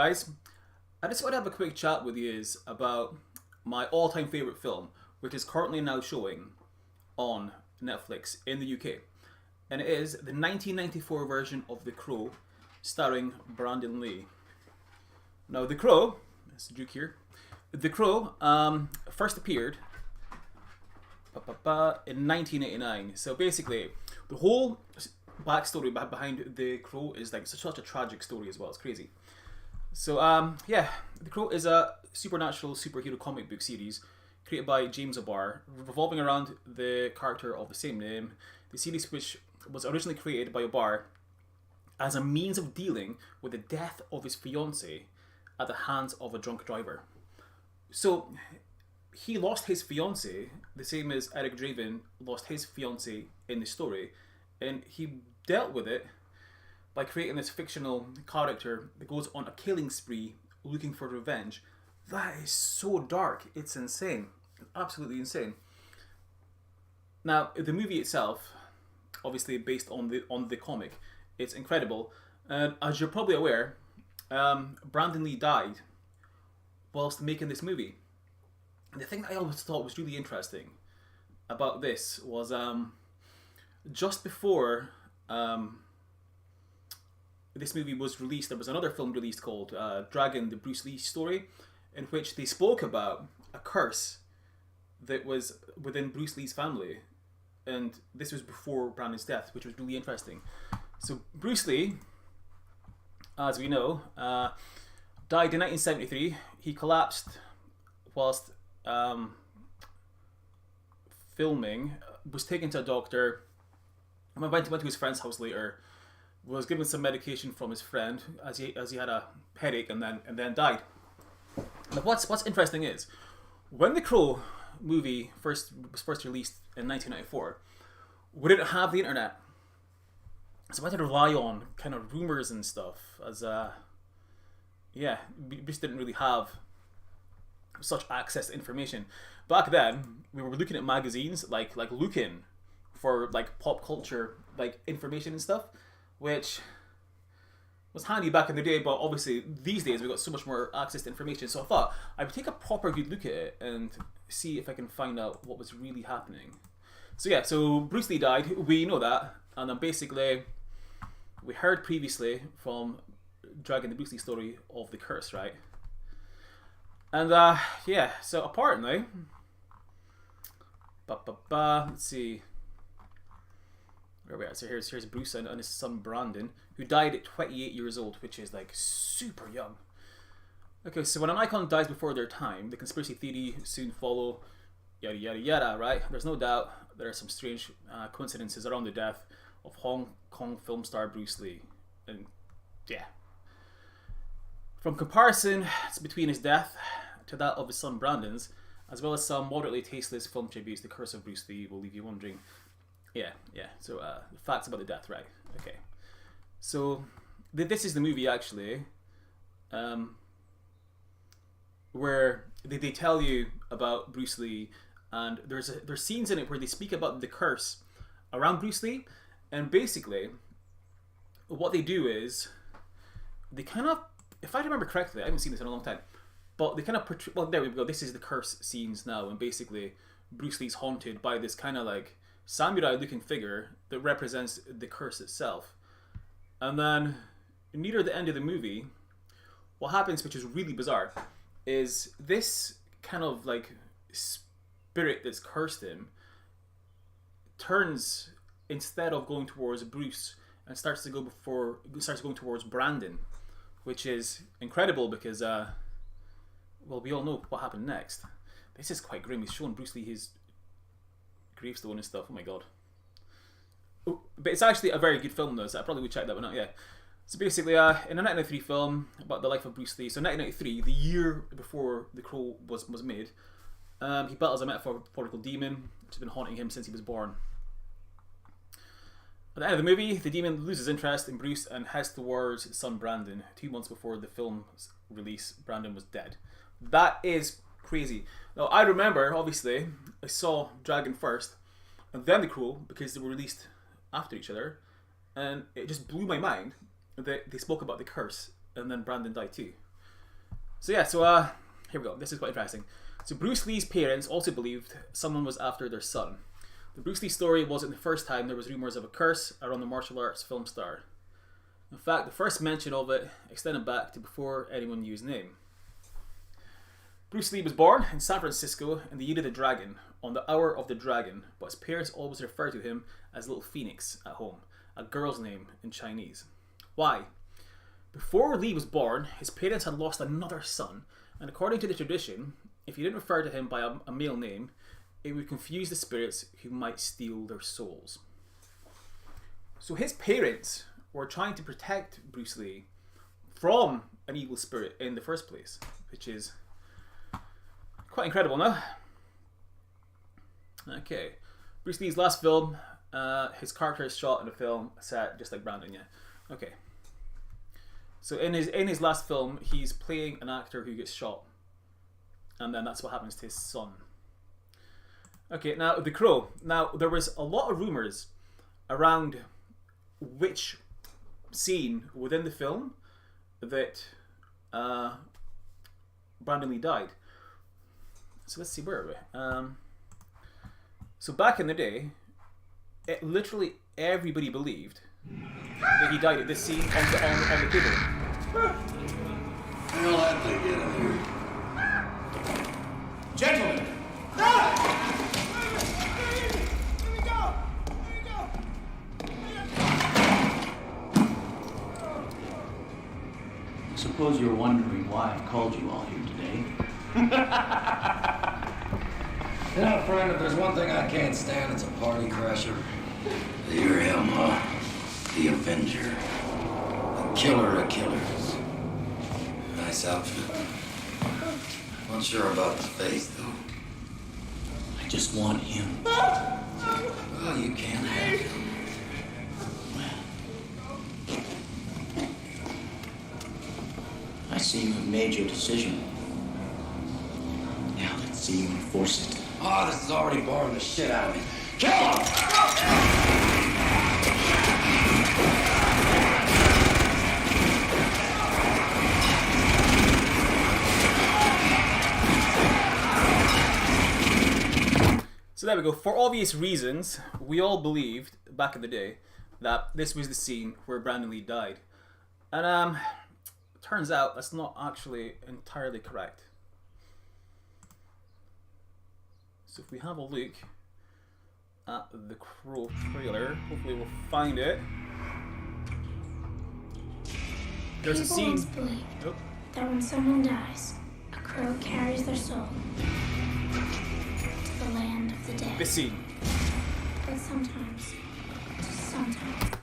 guys. I just want to have a quick chat with you about my all-time favorite film, which is currently now showing on Netflix in the UK, and it is the 1994 version of The Crow, starring Brandon Lee. Now, The Crow, it's Duke here. The Crow first appeared in 1989. So basically, the whole backstory behind The Crow is like such a tragic story as well. It's crazy. So yeah, The Crow is a supernatural superhero comic book series created by James O'Barr, revolving around the character of the same name. The series, which was originally created by O'Barr as a means of dealing with the death of his fiancée at the hands of a drunk driver. So he lost his fiancée, the same as Eric Draven lost his fiancée in the story, and he dealt with it by creating this fictional character that goes on a killing spree looking for revenge. That is so dark. It's insane. Absolutely insane. Now, the movie itself, obviously based on the comic, it's incredible. And as you're probably aware, Brandon Lee died whilst making this movie. And the thing that I always thought was really interesting about this was just before this movie was released, there was another film released called Dragon, the Bruce Lee story, in which they spoke about a curse that was within Bruce Lee's family. And this was before Brandon's death, which was really interesting. So Bruce Lee, as we know, died in 1973. He collapsed whilst filming, was taken to a doctor, and went to his friend's house later, was given some medication from his friend as he had a headache, and then died. Now what's interesting is, when The Crow movie was first released in 1994, we didn't have the internet. So I had to rely on kind of rumors and stuff, as we just didn't really have such access to information. Back then, we were looking at magazines, like looking for like pop culture like information and stuff, which was handy back in the day, but obviously these days we've got so much more access to information. So I thought I would take a proper good look at it and see if I can find out what was really happening. So yeah, so Bruce Lee died, we know that, and then basically we heard previously from Dragon the Bruce Lee story of the curse, right? And yeah, so apparently, let's see, where are we at? So here's Bruce and his son Brandon, who died at 28 years old, which is like super young. Okay, so when an icon dies before their time, the conspiracy theory soon follow, yada yada yada, right? There's no doubt there are some strange coincidences around the death of Hong Kong film star Bruce Lee. And yeah, from comparisons between his death to that of his son Brandon's, as well as some moderately tasteless film tributes, The Curse of Bruce Lee will leave you wondering. Yeah. So facts about the death, right? Okay. So this is the movie actually, where they tell you about Bruce Lee, and there's scenes in it where they speak about the curse around Bruce Lee, and basically what they do is they kind of, if I remember correctly, I haven't seen this in a long time, but they kind of portray, well, there we go, this is the curse scenes now, and basically Bruce Lee's haunted by this kind of like samurai looking figure that represents the curse itself. And then near the end of the movie, what happens, which is really bizarre, is this kind of like spirit that's cursed him turns, instead of going towards Bruce, and starts going towards Brandon, which is incredible because well, we all know what happened next. This is quite grim. He's showing Bruce Lee his gravestone and stuff. Oh my god. Oh, but it's actually a very good film though, so I probably would check that one out, yeah. So basically, in a 1993 film about the life of Bruce Lee, so 1993, the year before The Crow was made, he battles a metaphorical demon, which has been haunting him since he was born. At the end of the movie, the demon loses interest in Bruce and heads towards his son Brandon. 2 months before the film's release, Brandon was dead. That is crazy. Now, I remember, obviously, I saw Dragon first, and then The Crow, because they were released after each other, and it just blew my mind that they spoke about the curse, and then Brandon died too. So yeah, here we go. This is quite interesting. So Bruce Lee's parents also believed someone was after their son. The Bruce Lee story wasn't the first time there was rumours of a curse around the martial arts film star. In fact, the first mention of it extended back to before anyone knew his name. Bruce Lee was born in San Francisco in the year of the dragon, on the hour of the dragon, but his parents always referred to him as Little Phoenix at home, a girl's name in Chinese. Why? Before Lee was born, his parents had lost another son, and according to the tradition, if you didn't refer to him by a male name, it would confuse the spirits who might steal their souls. So his parents were trying to protect Bruce Lee from an evil spirit in the first place, which is quite incredible, no? Okay. Bruce Lee's last film, his character is shot in a film set just like Brandon, yeah. Okay. So in his last film, he's playing an actor who gets shot. And then that's what happens to his son. Okay, now The Crow. Now, there was a lot of rumours around which scene within the film that Brandon Lee died. So let's see, where are we? So back in the day, literally everybody believed that he died at this scene on the table. Hell, that thing get in here. Gentlemen! I suppose you're wondering why I called you all here today. You know, friend, if there's one thing I can't stand, it's a party crasher. You're him, huh? The Avenger. The killer of killers. Nice outfit. Not sure about the face, though. I just want him. Well, you can't have him. I see you have made your decision. Now let's see you enforce it. Oh, this is already boring the shit out of me. Kill him! So there we go. For obvious reasons, we all believed back in the day that this was the scene where Brandon Lee died. And turns out that's not actually entirely correct. So if we have a look at the Crow trailer, hopefully we'll find it. There's a People scene. once believed that when someone dies, a crow carries their soul to the land of the dead. This scene. But sometimes, just sometimes,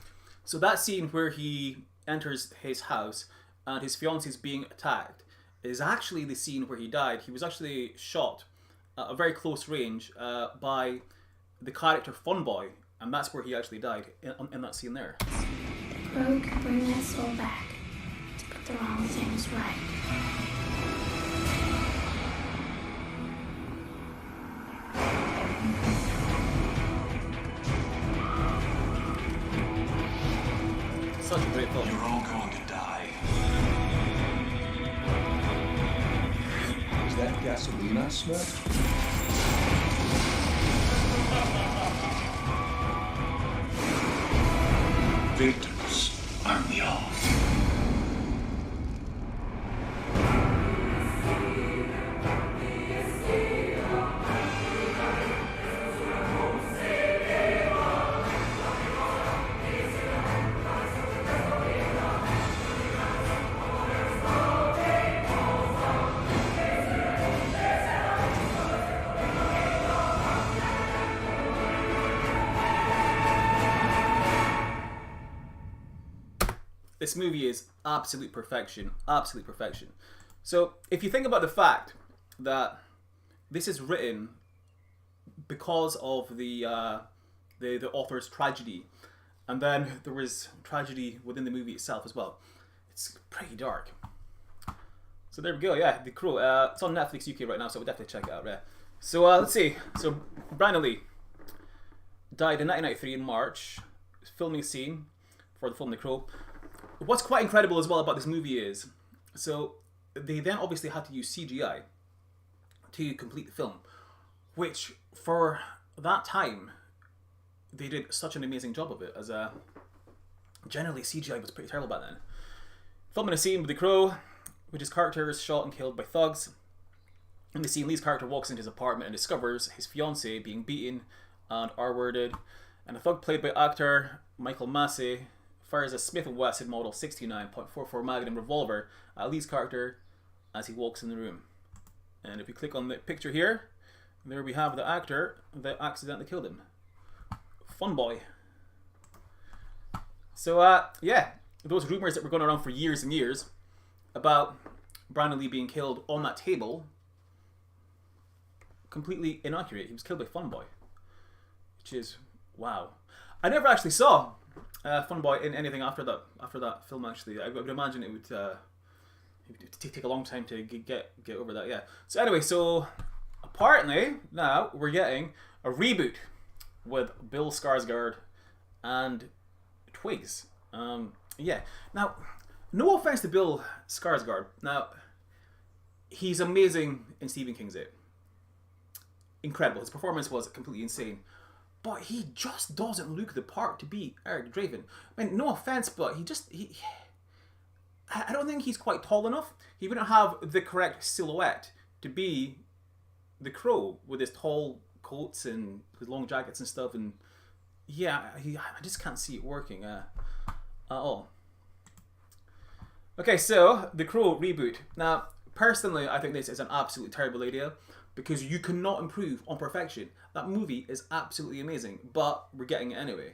So that scene where he enters his house and his fiancée is being attacked is actually the scene where he died. He was actually shot at a very close range by the character Funboy, and that's where he actually died, in that scene there. the crow can bring that soul back to put the wrong things right. Such a great film. You're all going to die. Is that gasoline I smell? Victims, aren't we all? This movie is absolute perfection. Absolute perfection. So if you think about the fact that this is written because of the author's tragedy, and then there was tragedy within the movie itself as well, it's pretty dark. So there we go. Yeah, The Crow. It's on Netflix UK right now, so we'll definitely check it out. Yeah. So let's see. So Brandon Lee died in 1993 in March, filming a scene for the film The Crow. What's quite incredible as well about this movie is, so they then obviously had to use CGI to complete the film, which for that time they did such an amazing job of it. As generally CGI was pretty terrible back then. Filming a scene with the Crow, which his character is shot and killed by thugs. In the scene, Lee's character walks into his apartment and discovers his fiancée being beaten and R-worded, and a thug played by actor Michael Massey fires a Smith & Wesson Model 69.44 Magnum revolver at Lee's character as he walks in the room. And if we click on the picture here, there we have the actor that accidentally killed him. Fun boy. So yeah, those rumours that were going around for years and years about Brandon Lee being killed on that table, completely inaccurate. He was killed by Fun Boy, which is wow. I never actually saw Fun Boy in anything after that film. Actually, I would imagine it would take a long time to get over that. Yeah. So anyway, so apparently now we're getting a reboot with Bill Skarsgård and Twigs. Yeah. Now, no offense to Bill Skarsgård. Now, he's amazing in Stephen King's It. Incredible. His performance was completely insane. But he just doesn't look the part to be Eric Draven. I mean, no offense, but I don't think he's quite tall enough. He wouldn't have the correct silhouette to be the Crow with his tall coats and his long jackets and stuff. And yeah, I just can't see it working at all. Okay, so the Crow reboot. Now, personally, I think this is an absolutely terrible idea because you cannot improve on perfection. That movie is absolutely amazing, but we're getting it anyway.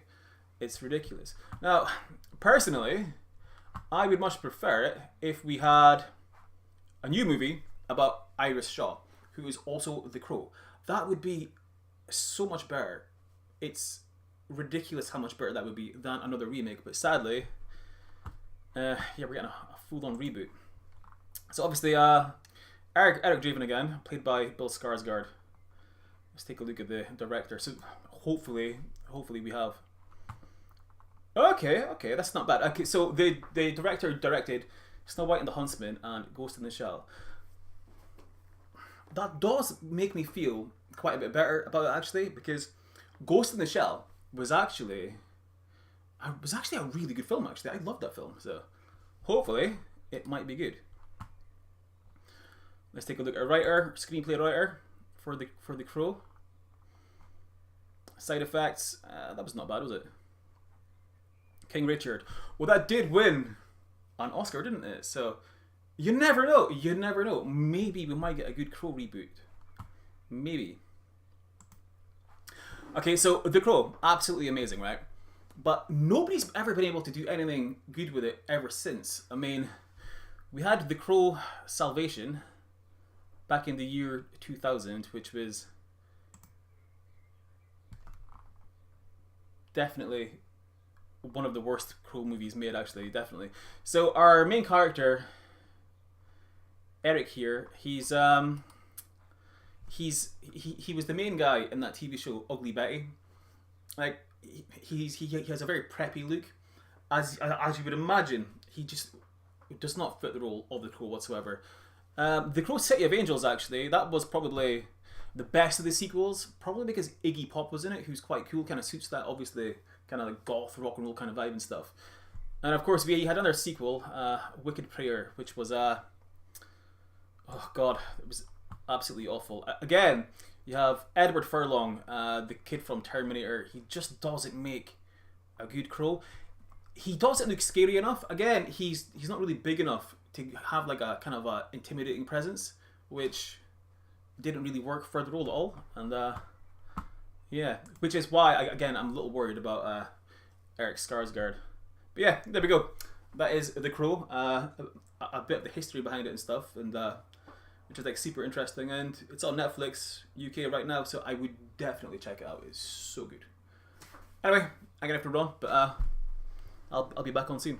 It's ridiculous. Now, personally, I would much prefer it if we had a new movie about Iris Shaw, who is also the Crow. That would be so much better. It's ridiculous how much better that would be than another remake, but sadly, yeah, we're getting a full-on reboot. So obviously, Eric Draven again, played by Bill Skarsgård. Let's take a look at the director. So hopefully we have. Okay, that's not bad. Okay, so the director directed Snow White and the Huntsman and Ghost in the Shell. That does make me feel quite a bit better about it actually, because Ghost in the Shell was actually a really good film actually. I loved that film, so hopefully it might be good. Let's take a look at screenplay writer for the Crow. Side effects, that was not bad, was it? King Richard. Well, that did win an Oscar, didn't it? So you never know. Maybe we might get a good Crow reboot. Maybe. Okay, so The Crow, absolutely amazing, right? But nobody's ever been able to do anything good with it ever since. I mean, we had The Crow Salvation back in the year 2000, which was definitely one of the worst Crow movies made, actually, definitely. So our main character, Eric here, he was the main guy in that TV show Ugly Betty. Like he has a very preppy look, as you would imagine. He just does not fit the role of the Crow whatsoever. The Crow City of Angels, actually, that was probably the best of the sequels, probably because Iggy Pop was in it, who's quite cool, kind of suits that, obviously, kind of like goth, rock and roll kind of vibe and stuff. And of course, we had another sequel, Wicked Prayer, which was, oh god, it was absolutely awful. Again, you have Edward Furlong, the kid from Terminator. He just doesn't make a good Crow. He doesn't look scary enough. Again, he's not really big enough to have like a kind of a intimidating presence, which didn't really work for the role at all. And yeah, which is why I'm a little worried about Eric Skarsgård. But yeah, there we go. That is The Crow. A bit of the history behind it and stuff, and which is like super interesting. And it's on Netflix UK right now, so I would definitely check it out. It's so good. Anyway, I'm gonna have to run, but I'll be back on soon.